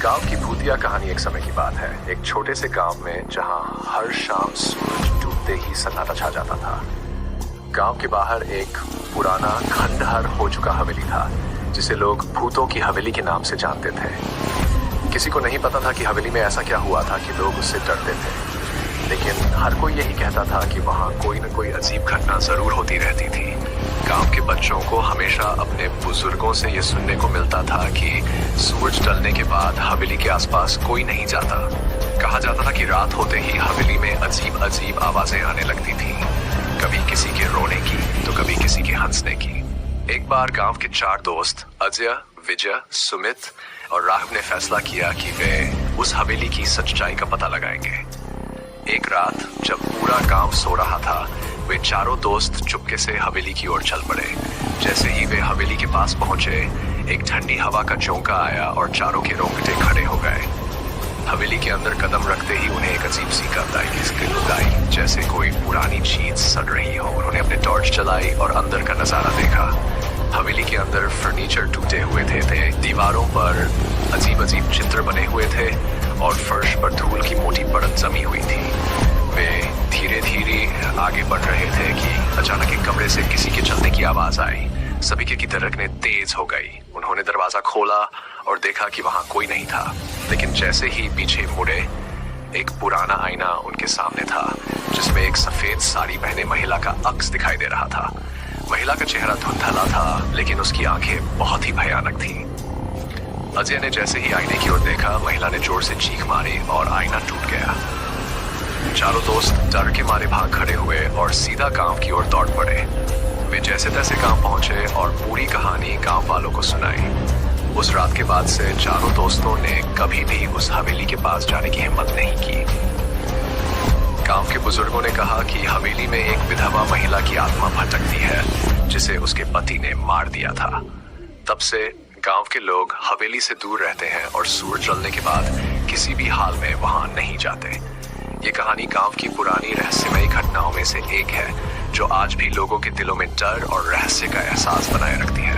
गांव की भूतिया कहानी एक समय की बात है। एक छोटे से गांव में जहां हर शाम सूरज डूबते ही सन्नाटा छा जाता था। गांव के बाहर एक पुराना खंडहर हो चुका हवेली था, जिसे लोग भूतों की हवेली के नाम से जानते थे। किसी को नहीं पता था कि हवेली में ऐसा क्या हुआ था कि लोग उससे डरते थे, लेकिन हर कोई यही कहता था कि वहां कोई न कोई अजीब घटना जरूर होती रहती थी। गांव के बच्चों को हमेशा अपने बुजुर्गों से ये सुनने को मिलता था कि सूरज ढलने के बाद हवेली के आसपास कोई नहीं जाता। कहा जाता था कि रात होते ही हवेली में अजीब अजीब आवाजें आने लगती थी, कभी किसी के रोने की तो कभी किसी के हंसने की। एक बार गांव के 4 दोस्त अजय, विजय, सुमित और राघव ने फैसला किया कि वे उस हवेली की सच्चाई का पता लगाएंगे। एक रात जब पूरा गांव सो रहा था, वे चारों दोस्त चुपके से हवेली की ओर चल पड़े। जैसे ही वे हवेली के पास पहुंचे, एक ठंडी हवा का झोंका आया और चारों के रोंगटे खड़े हो गए। हवेली के अंदर कदम रखते ही उन्हें एक अजीब सी गंध आई, जैसे कोई पुरानी चीज सड़ रही हो। उन्होंने अपने टॉर्च जलाई और अंदर का नजारा देखा। हवेली के अंदर फर्नीचर टूटे हुए थे, दीवारों पर अजीब अजीब चित्र बने हुए थे और फर्श पर धूल की मोटी परत जमी हुई थी। वे धीरे धीरे आगे बढ़ रहे थे कि अचानक एक कमरे से किसी के चलने की आवाज आई। सभी की धड़कनें तेज हो गई। उन्होंने दरवाजा खोला और देखा कि वहां कोई नहीं था, लेकिन जैसे ही पीछे मुड़े, एक पुराना आईना उनके सामने था, जिसमें एक सफेद साड़ी पहने महिला का अक्स दिखाई दे रहा था। महिला का चेहरा धुंधला था, लेकिन उसकी आंखें बहुत ही भयानक थीं। अजय ने जैसे ही आईने की ओर देखा, महिला ने जोर से चीख मारी और आईना टूट गया। चारों दोस्त डर के मारे भाग खड़े हुए और सीधा गांव की ओर दौड़ पड़े। वे जैसे तैसे गांव पहुंचे और पूरी कहानी गांव वालों को सुनाई। उस रात के बाद से चारों दोस्तों ने कभी भी उस हवेली के पास जाने की हिम्मत नहीं की। गांव के बुजुर्गों ने कहा कि हवेली में एक विधवा महिला की आत्मा भटकती है, जिसे उसके पति ने मार दिया था। तब से गांव के लोग हवेली से दूर रहते हैं और सूरज ढलने के बाद किसी भी हाल में वहां नहीं जाते। ये कहानी गांव की पुरानी रहस्यमयी घटनाओं में से एक है, जो आज भी लोगों के दिलों में डर और रहस्य का एहसास बनाए रखती है।